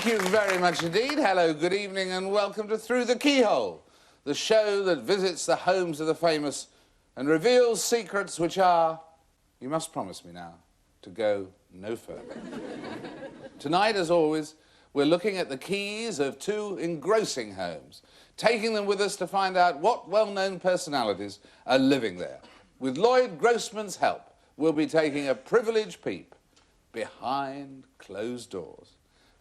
you very much indeed. Hello, good evening, and welcome to Through the Keyhole, the show that visits the homes of the famous and reveals secrets which are, you must promise me now, to go no further. Tonight, as always, we're looking at the keys of two engrossing homes, taking them with us to find out what well-known personalities are living there. With Lloyd Grossman's help, we'll be taking a privileged peep behind closed doors.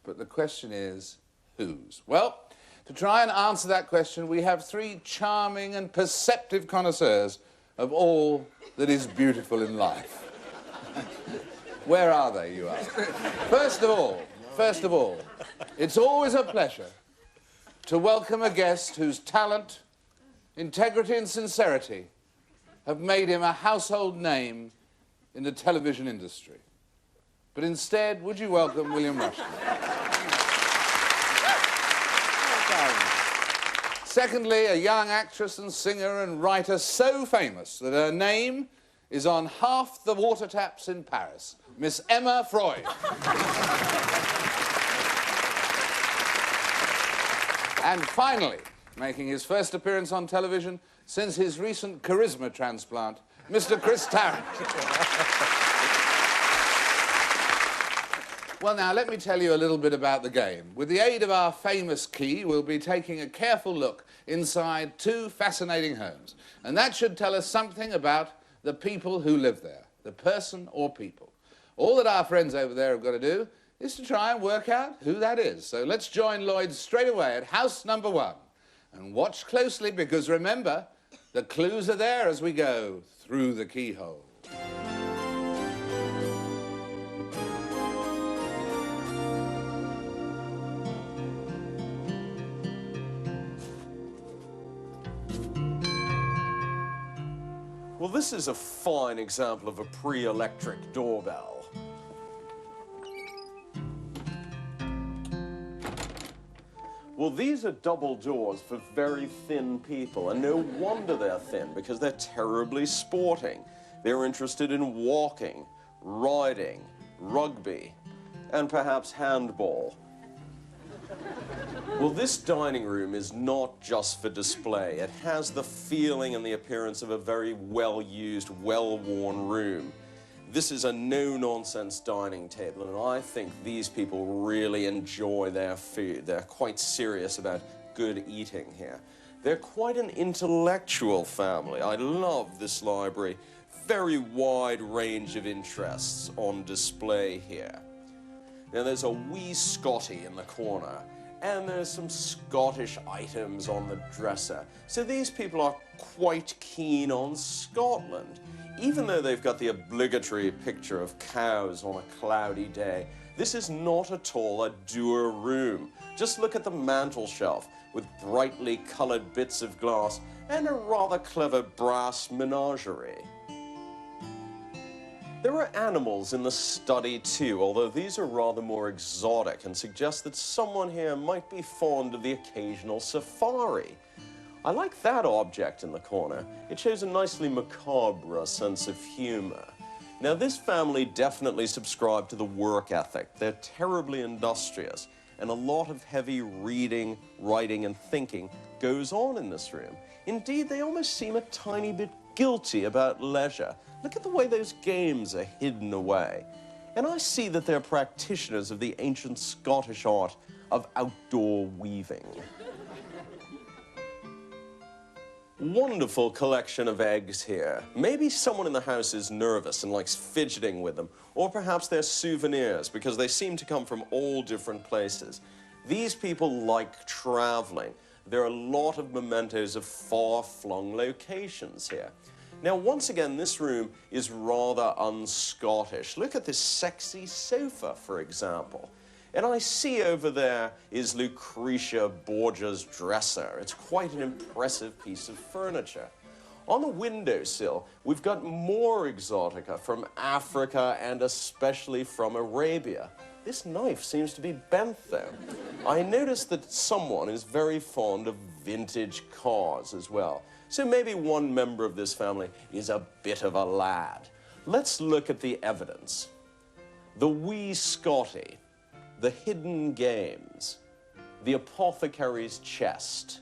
But the question is, whose? Well, to try and answer that question, we have three charming and perceptive connoisseurs of all that is beautiful in life. Where are they, you ask? First of all, it's always a pleasure to welcome a guest whose talent, integrity and sincerity have made him a household name in the television industry. But instead, would you welcome William Rushton? Secondly, a young actress and singer and writer so famous that her name is on half the water taps in Paris, Miss Emma Freud. And finally, making his first appearance on television since his recent charisma transplant, Mr. Chris Tarrant. Well, now, let me tell you a little bit about the game. With the aid of our famous key, we'll be taking a careful look inside two fascinating homes. And that should tell us something about the people who live there, the person or people. All that our friends over there have got to do is to try and work out who that is. So let's join Lloyd straight away at house number 1. And watch closely, because remember, the clues are there as we go through the keyhole. Well, this is a fine example of a pre-electric doorbell. Well, these are double doors for very thin people, and no wonder they're thin, because they're terribly sporting. They're interested in walking, riding, rugby, and perhaps handball. Well, this dining room is not just for display. It has the feeling and the appearance of a very well-used, well-worn room. This is a no-nonsense dining table, and I think these people really enjoy their food. They're quite serious about good eating here. They're quite an intellectual family. I love this library. Very wide range of interests on display here. Now, there's a wee Scotty in the corner, and there's some Scottish items on the dresser. So these people are quite keen on Scotland. Even though they've got the obligatory picture of cows on a cloudy day, this is not at all a dour room. Just look at the mantel shelf with brightly colored bits of glass and a rather clever brass menagerie. There are animals in the study too, although these are rather more exotic and suggest that someone here might be fond of the occasional safari. I like that object in the corner. It shows a nicely macabre sense of humor. Now, this family definitely subscribe to the work ethic. They're terribly industrious, and a lot of heavy reading, writing, and thinking goes on in this room. Indeed, they almost seem a tiny bit guilty about leisure. Look at the way those games are hidden away. And I see that they're practitioners of the ancient Scottish art of outdoor weaving. Wonderful collection of eggs here. Maybe someone in the house is nervous and likes fidgeting with them, or perhaps they're souvenirs because they seem to come from all different places. These people like traveling. There are a lot of mementos of far-flung locations here. Now, once again, this room is rather un-Scottish. Look at this sexy sofa, for example. And I see over there is Lucretia Borgia's dresser. It's quite an impressive piece of furniture. On the windowsill, we've got more exotica from Africa and especially from Arabia. This knife seems to be bent, though. I noticed that someone is very fond of vintage cars as well. So maybe one member of this family is a bit of a lad. Let's look at the evidence. The wee Scotty. The hidden games. The apothecary's chest.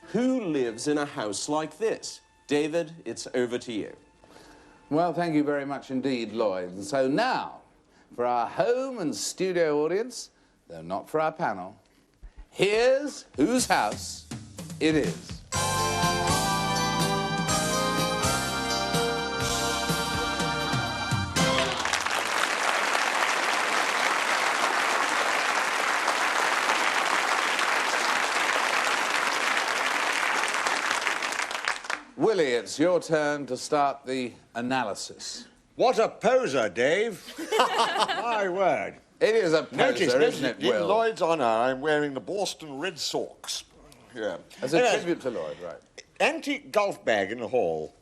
Who lives in a house like this? David, it's over to you. Well, thank you very much indeed, Lloyd. And so now, for our home and studio audience, though not for our panel, here's whose house it is. Willie, it's your turn to start the analysis. What a poser, Dave. My word. It is a Notice, poser, isn't it, in Will? Lloyd's honour, I'm wearing the Boston Red Sox. Yeah. As a tribute to Lloyd, right. Antique golf bag in the hall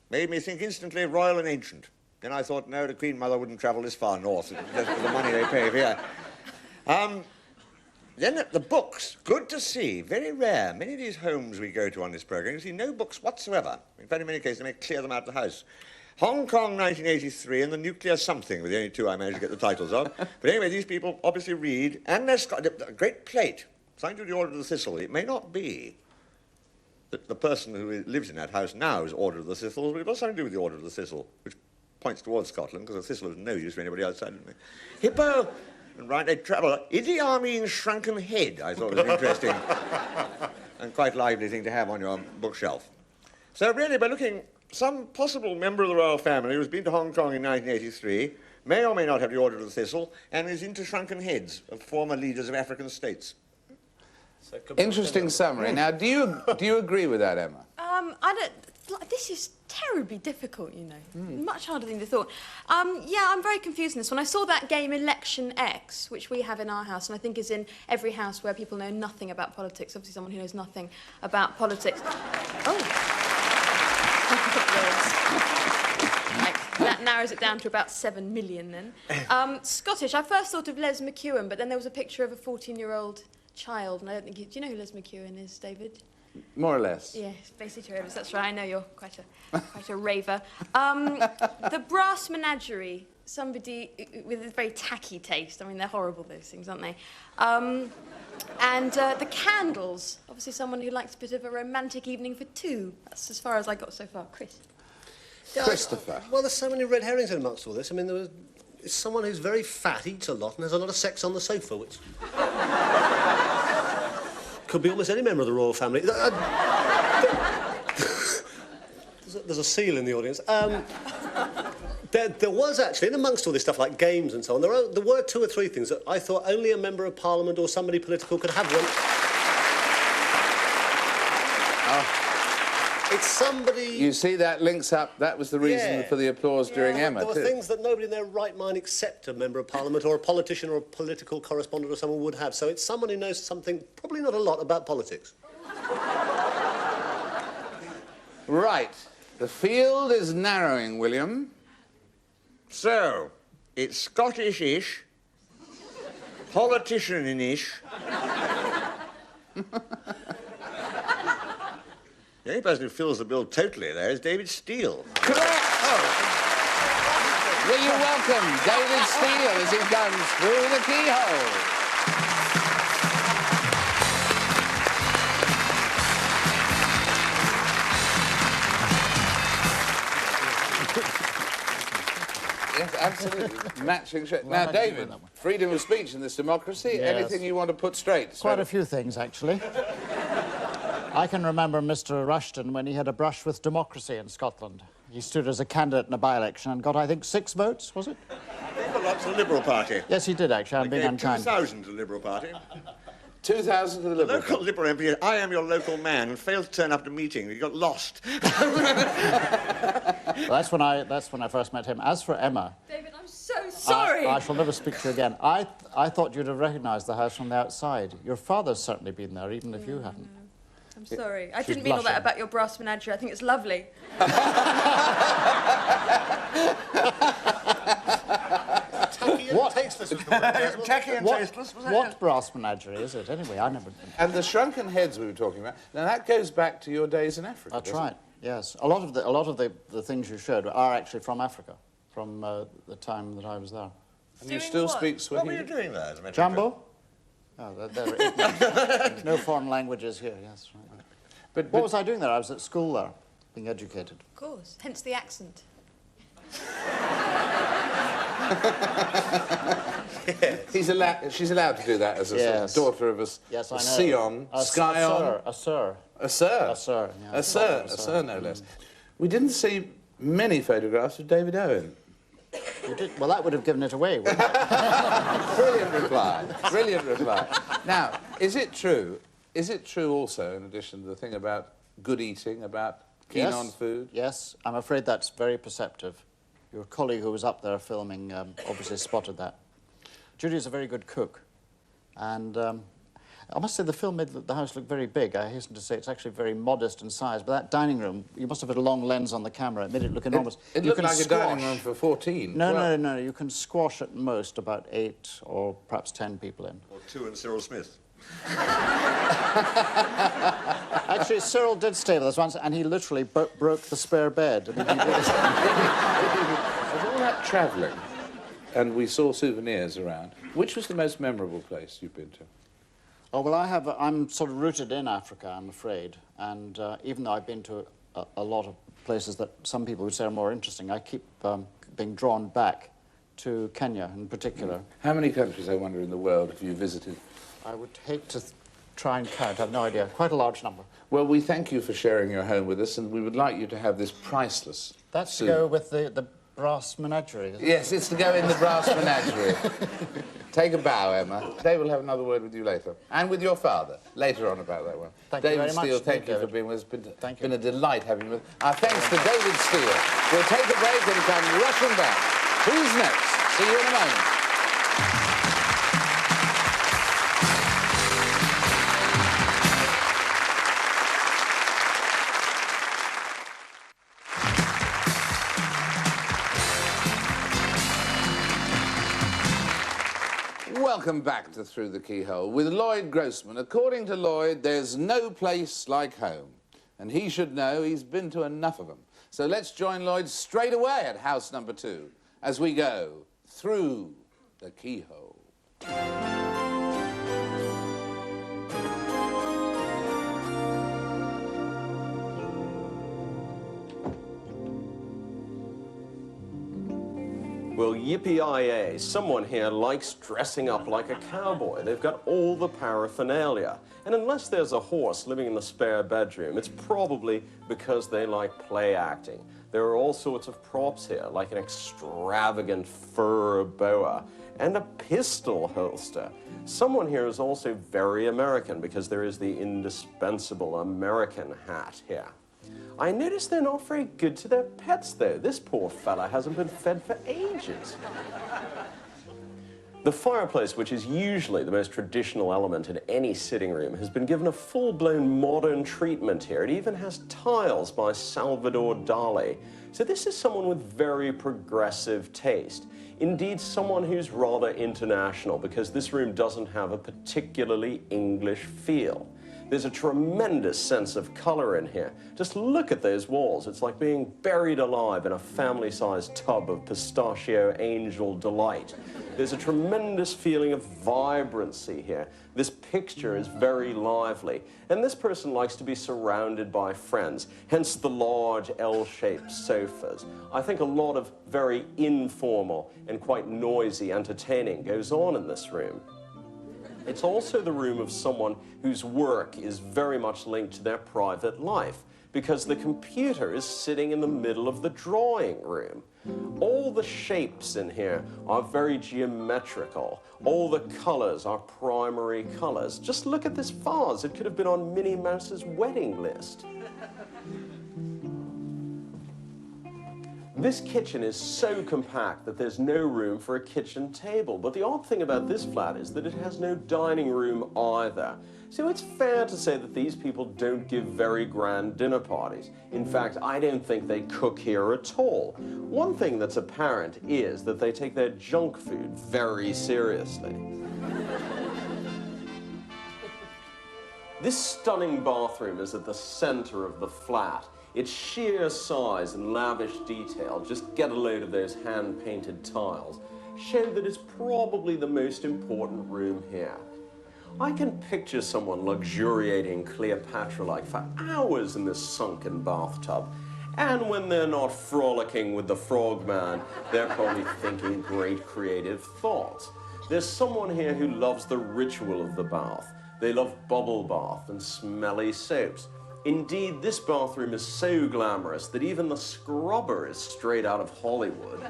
made me think instantly of royal and ancient. Then I thought, no, the Queen Mother wouldn't travel this far north, just for the money they pay here. Then the books, good to see, very rare. Many of these homes we go to on this programme, you see no books whatsoever. In very many cases, they may clear them out of the house. Hong Kong, 1983, and the Nuclear Something were the only two I managed to get the titles of. But anyway, these people obviously read, and there's a great plate, something to do with the Order of the Thistle. It may not be that the person who lives in that house now is Order of the Thistle, but it has something to do with the Order of the Thistle, which points towards Scotland, because the thistle is no use for anybody outside of me. Hippo and Right Leg Traveller. Idi Amin's Shrunken Head, I thought was an interesting and quite lively thing to have on your bookshelf. So really, by looking, some possible member of the royal family who's been to Hong Kong in 1983 may or may not have the Order of the Thistle and is into shrunken heads of former leaders of African states. Interesting summary. Now, do you agree with that, Emma? I don't... Like, this is terribly difficult, you know. Much harder than you thought. Yeah, I'm very confused in this one. I saw that game Election X, which we have in our house, and I think is in every house where people know nothing about politics. Obviously, someone who knows nothing about politics. Oh. That narrows it down to about 7 million, then. Scottish. I first thought of Les McEwen, but then there was a picture of a 14-year-old child, and I don't think... Do you know who Les McEwen is, David? More or less. Yes, basically Ravers, that's right. I know you're quite a raver. The Brass Menagerie, somebody with a very tacky taste. I mean, they're horrible, those things, aren't they? And the Candles, obviously someone who likes a bit of a romantic evening for two. That's as far as I got so far. Chris? Christopher. Well, there's so many red herrings in amongst all this. I mean, it's someone who's very fat, eats a lot, and has a lot of sex on the sofa, which... could be almost any member of the royal family. There's a seal in the audience. There was actually, in amongst all this stuff like games and so on, there were 2 or 3 things that I thought only a member of Parliament or somebody political could have one. It's somebody... You see, that links up. That was the reason for the applause during Emma, There were too. things that nobody in their right mind except a member of Parliament or a politician or a political correspondent or someone would have. So it's someone who knows something, probably not a lot, about politics. Right. The field is narrowing, William. So, it's Scottish-ish, politician-ish. The only person who fills the bill totally there is David Steele. Correct! Will you welcome David Steele as he comes through the keyhole? Yes, absolutely. Matching shirt. Now, David, freedom of speech in this democracy. Yes. Anything you want to put straight? Quite a few things, actually. I can remember Mr. Rushton when he had a brush with democracy in Scotland. He stood as a candidate in a by-election and got, I think, 6 votes, was it? Well, that's the Liberal Party. Yes, he did, actually. I'm being unkind. 2,000 to the Liberal Party. 2,000 to the Liberal Local Party. Liberal MP, I am your local man, and failed to turn up at a meeting. He got lost. Well, that's when I first met him. As for Emma... David, I'm so sorry. I shall never speak to you again. I thought you'd have recognised the house from the outside. Your father's certainly been there, even if you haven't. I'm sorry. I She's didn't mean all that blushing. about your Brass Menagerie. I think it's lovely. What? Tasteless was the word. Tacky and tasteless, was that? What brass menagerie is it, anyway? I never... And the shrunken heads we were talking about, now that goes back to your days in Africa, That's doesn't right, yes. A lot of the things you showed are actually from Africa, from the time that I was there. And you still speak What were Swahili? you doing there? As a matter of Jumbo? Oh, they're ignorant. No foreign languages here, yes. Right. But What was I doing there? I was at school there, being educated. Of course, hence the accent. she's allowed to do that as a Yes. sort of daughter of a, Yes, I a know. Sion, Skyon. A sir. A sir. A sir, yeah. A sir, no less. We didn't see many photographs of David Owen. You did? Well, that would have given it away, wouldn't it? Brilliant reply. Brilliant reply. Now, is it true also, in addition to the thing about good eating, about keen on food? Yes, I'm afraid that's very perceptive. Your colleague who was up there filming obviously spotted that. Judy is a very good cook, and I must say the film made the house look very big. I hasten to say it's actually very modest in size, but that dining room, you must have had a long lens on the camera. It made it look enormous. It looked like a dining room for 14. No, you can squash at most about 8 or perhaps 10 people in. Or 2 and Cyril Smith. Actually, Cyril did stay with us once, and he literally broke the spare bed. I mean, he really... Of all that travelling, and we saw souvenirs around, which was the most memorable place you've been to? Oh, well, I'm sort of rooted in Africa, I'm afraid. And even though I've been to a lot of places that some people would say are more interesting, I keep being drawn back to Kenya in particular. How many countries, I wonder, in the world have you visited? I would hate to try and count. I have no idea. Quite a large number. Well, we thank you for sharing your home with us, and we would like you to have this priceless... That's to go with the brass menagerie, isn't it? Yes, it's to go in the brass menagerie. Take a bow, Emma. They will have another word with you later. And with your father, later on about that one. Thank you very much. David Steele, thank you David. for being with us. Thank you. Been a delight having you with us. Our thanks to David Steele. We'll take a break and come rushing back. Who's next? See you in a moment. Welcome back to Through the Keyhole with Lloyd Grossman. According to Lloyd, there's no place like home. And he should know he's been to enough of them. So let's join Lloyd straight away at house number 2 as we go Through the Keyhole. Well, yippee-yi-yay, someone here likes dressing up like a cowboy. They've got all the paraphernalia. And unless there's a horse living in the spare bedroom, it's probably because they like play acting. There are all sorts of props here, like an extravagant fur boa and a pistol holster. Someone here is also very American because there is the indispensable American hat here. I notice they're not very good to their pets, though. This poor fella hasn't been fed for ages. The fireplace, which is usually the most traditional element in any sitting room, has been given a full-blown modern treatment here. It even has tiles by Salvador Dali. So this is someone with very progressive taste. Indeed, someone who's rather international, because this room doesn't have a particularly English feel. There's a tremendous sense of color in here. Just look at those walls. It's like being buried alive in a family-sized tub of pistachio angel delight. There's a tremendous feeling of vibrancy here. This picture is very lively. And this person likes to be surrounded by friends, hence the large L-shaped sofas. I think a lot of very informal and quite noisy entertaining goes on in this room. It's also the room of someone whose work is very much linked to their private life, because the computer is sitting in the middle of the drawing room. All the shapes in here are very geometrical. All the colors are primary colors. Just look at this vase. It could have been on Minnie Mouse's wedding list. This kitchen is so compact that there's no room for a kitchen table. But the odd thing about this flat is that it has no dining room either. So it's fair to say that these people don't give very grand dinner parties. In fact, I don't think they cook here at all. One thing that's apparent is that they take their junk food very seriously. This stunning bathroom is at the center of the flat. Its sheer size and lavish detail, just get a load of those hand-painted tiles. show that it's probably the most important room here. I can picture someone luxuriating Cleopatra-like for hours in this sunken bathtub. And when they're not frolicking with the frogman, they're probably thinking great creative thoughts. There's someone here who loves the ritual of the bath. They love bubble bath and smelly soaps. Indeed, this bathroom is so glamorous that even the scrubber is straight out of Hollywood.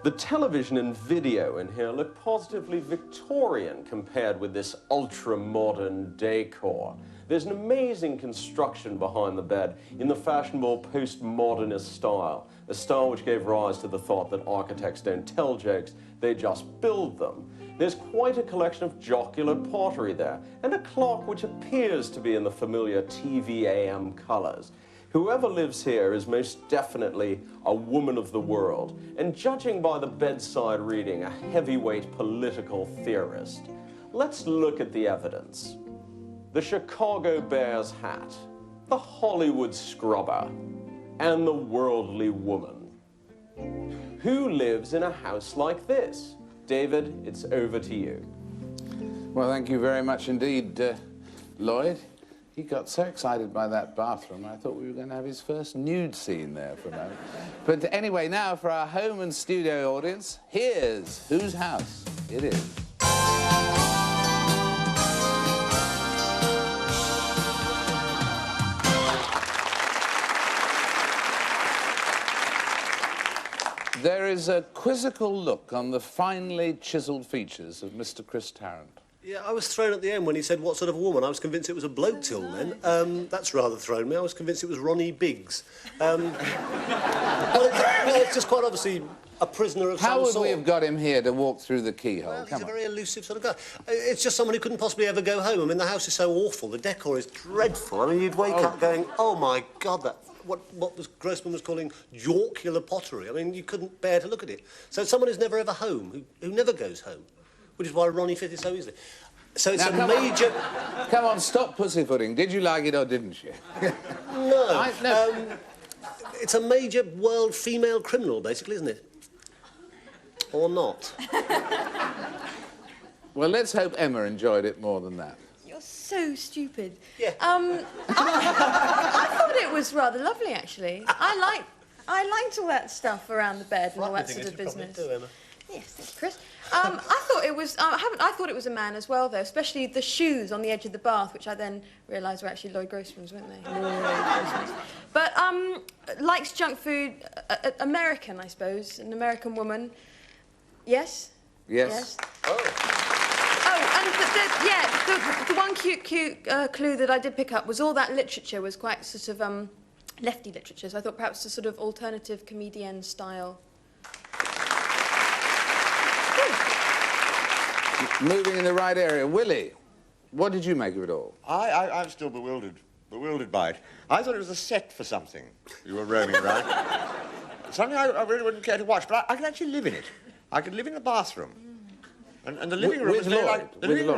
The television and video in here look positively Victorian compared with this ultra-modern decor. There's an amazing construction behind the bed in the fashionable postmodernist style, a style which gave rise to the thought that architects don't tell jokes, they just build them. There's quite a collection of jocular pottery there, and a clock which appears to be in the familiar TV/AM colors. Whoever lives here is most definitely a woman of the world, and judging by the bedside reading, a heavyweight political theorist. Let's look at the evidence. The Chicago Bears hat, the Hollywood scrubber, and the worldly woman. Who lives in a house like this? David, it's over to you. Well, thank you very much indeed, Lloyd. He got so excited by that bathroom, I thought we were going to have his first nude scene there for a moment. But anyway, now for our home and studio audience, here's whose house it is. There is a quizzical look on the finely chiselled features of Mr. Chris Tarrant. Yeah, I was thrown at the end when he said, what sort of a woman? I was convinced it was a bloke till then. That's rather thrown me. I was convinced it was Ronnie Biggs. Well, it's just quite obviously a prisoner of some sort. How would we have got him here to walk through the keyhole? Well, he's a very elusive sort of guy. It's just someone who couldn't possibly ever go home. I mean, the house is so awful. The decor is dreadful. I mean, you'd wake up going, oh, my God, that... What was Grossman was calling Yorkular pottery. I mean, you couldn't bear to look at it. So it's someone who's never ever home, who never goes home, which is why Ronnie fitted so easily. So it's now, a major... Come on, stop pussyfooting. Did you like it or didn't you? No. No. It's a major world female criminal, basically, isn't it? Or not? Well, let's hope Emma enjoyed it more than that. You're so stupid. Yeah. I thought it was rather lovely, actually. I liked all that stuff around the bed and all that sort of business. Do, Emma. Yes, thank you, Chris. I thought it was. I thought it was a man as well, though, especially the shoes on the edge of the bath, which I then realised were actually Lloyd Grossman's, weren't they? Lloyd Grossman's. But likes junk food. American, I suppose, an American woman. Yes. Yes. The one cute clue that I did pick up was all that literature was quite sort of lefty literature. So I thought perhaps a sort of alternative comedian style. Moving in the right area. Willie, what did you make of it all? I'm still bewildered by it. I thought it was a set for something you were roaming around. Something I really wouldn't care to watch, but I could actually live in it. I could live in the bathroom. And the living room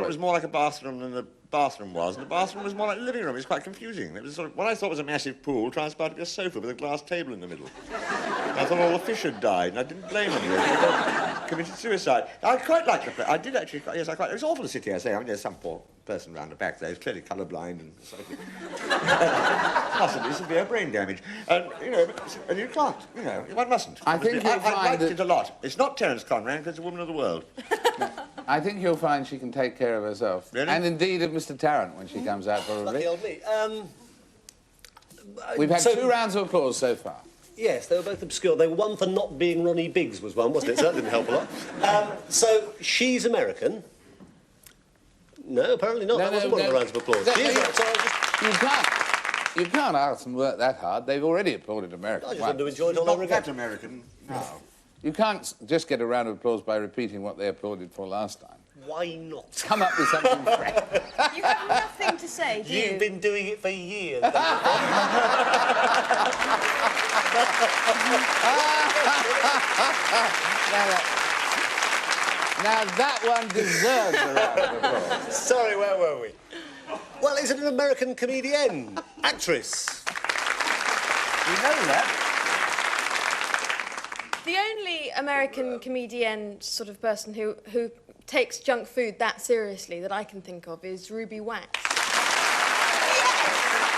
was more like a bathroom than the bathroom was, and the bathroom was more like a living room. It was quite confusing. It was sort of what I thought was a massive pool transpired to be a sofa with a glass table in the middle. I thought all the fish had died, and I didn't blame them. They committed suicide. I quite liked the place. I did actually. Yes, I quite. It was awful to sit here. I say, I mean, there's some poor person round the back there who's clearly colourblind and possibly severe brain damage, and you know, and you can't. You know, one mustn't. I think you'll I find liked that... it a lot. It's not Terence Conran, because it's a woman of the world. I think you'll find she can take care of herself. Really? And indeed of Mr. Tarrant when she comes out, probably. Lucky old me. We've had 2 rounds of applause so far. Yes, they were both obscure. They were one for not being Ronnie Biggs was one, wasn't it? So that didn't help a lot. So she's American. No, apparently not. That wasn't one of the rounds of applause. No, She is no, not, so I You can't ask them to work that hard. They've already applauded America. just want to enjoy it all over Not again. that American. No. You can't just get a round of applause by repeating what they applauded for last time. Why not? Come up with something fresh. You have nothing to say, do you? You've been doing it for years. Now that one deserves a round of applause. Sorry, where were we? Well, is it an American comedian? Actress? You know that. The only American comedian sort of person who takes junk food that seriously that I can think of is Ruby Wax.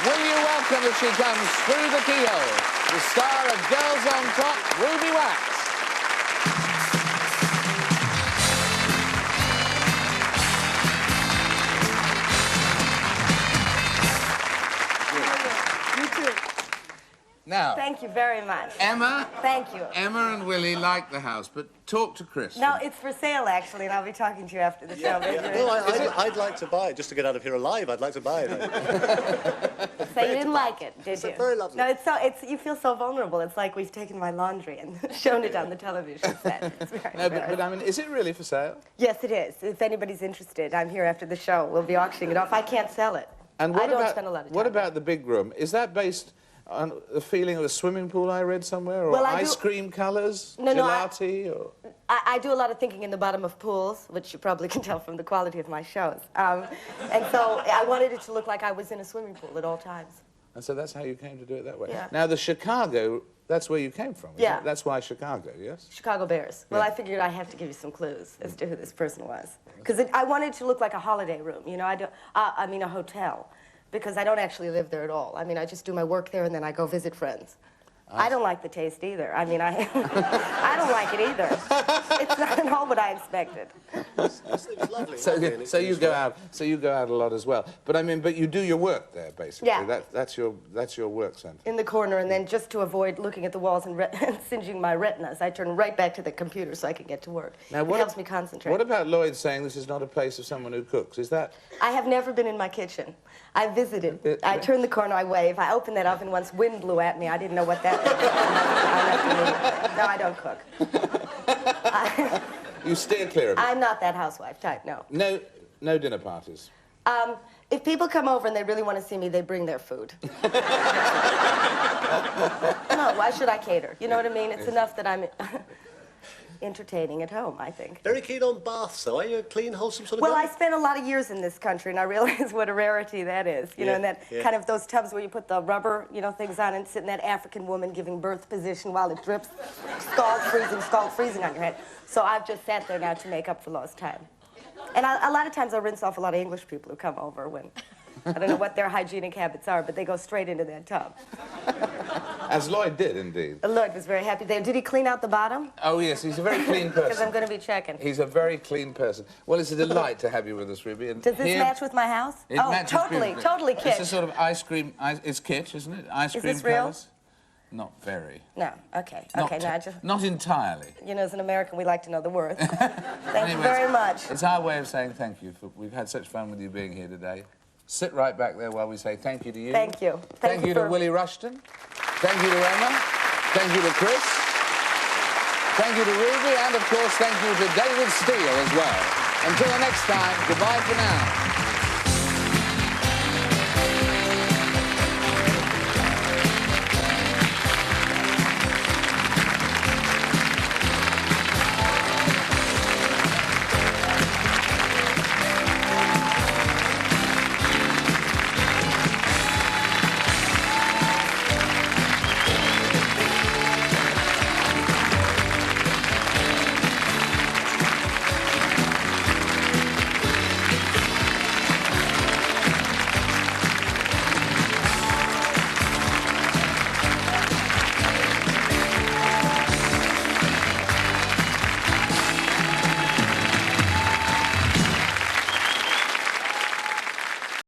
Will you welcome as she comes through the keyhole, the star of Girls on Top, Ruby Wax. You too. Now, Thank you very much. Emma. Thank you. Emma and Willie like the house, but talk to Chris. No, it's for sale, actually, and I'll be talking to you after the show. No, I'd like to buy it just to get out of here alive. I'd like to buy it. So you didn't like it, did you? It's very lovely. No, you feel so vulnerable. It's like we've taken my laundry and shown it on the television set. It's very No, but I mean, is it really for sale? Yes, it is. If anybody's interested, I'm here after the show. We'll be auctioning it off. I can't sell it. And I don't spend a lot of time. What about the big room? Is that based on the feeling of a swimming pool I read somewhere, or Well, ice cream colours, No, gelati, or... I do a lot of thinking in the bottom of pools, which you probably can tell from the quality of my shows. And so I wanted it to look like I was in a swimming pool at all times. And so that's how you came to do it that way. Yeah. Now, the Chicago, that's where you came from, isn't Yeah. it? That's why Chicago, yes? Chicago Bears. Well, Yeah. I figured I have to give you some clues as to who this person was. Because I wanted it to look like a holiday room, you know, I mean a hotel. Because I don't actually live there at all. I mean, I just do my work there and then I go visit friends. I don't like the taste either. I mean, I don't like it either. It's not at all what I expected. It's lovely. So you go out. So you go out a lot as well. But I mean, but you do your work there basically. Yeah. That's your work centre. In the corner, and then just to avoid looking at the walls and singeing my retinas, I turn right back to the computer so I can get to work. Now, It helps me concentrate. What about Lloyd saying this is not a place of someone who cooks? Is that? I have never been in my kitchen. I visited. I turned the corner, I wave. I opened that oven once, wind blew at me. I didn't know what that was. No, I don't cook. You steer clear of it. I'm not that housewife type, no. No dinner parties. If people come over and they really want to see me, they bring their food. No, why should I cater? You know what I mean? It's enough that I'm entertaining at home, I think. Very keen on baths, though. Are you a clean, wholesome sort of Well, guy? I spent a lot of years in this country, and I realize what a rarity that is. You know, Yeah, and that yeah. kind of those tubs where you put the rubber, you know, things on and sit in that African woman giving birth position while it drips, scald freezing on your head. So I've just sat there now to make up for lost time. And a lot of times I rinse off a lot of English people who come over when, I don't know what their hygienic habits are, but they go straight into that tub. As Lloyd did, indeed. Lloyd was very happy there. Did he clean out the bottom? Oh, yes, he's a very clean Because person. I'm going to be checking. He's a very clean person. Well, it's a delight to have you with us, Ruby. And Does this here- match with my house? It Oh, matches totally, beautifully. totally It's kitsch. a sort of ice cream. It's kitsch, isn't it? Ice cream this real? colours. Not very. No, okay. Not Okay, now I just... Not entirely. You know, as an American, we like to know the worth. Thank you Anyways, very much. It's our way of saying thank you. We've had such fun with you being here today. Sit right back there while we say thank you to you. Thank you. Thank you to for- Willie Rushton. Thank you to Emma. Thank you to Chris. Thank you to Ruby. And, of course, thank you to David Steele as well. Until the next time, goodbye for now.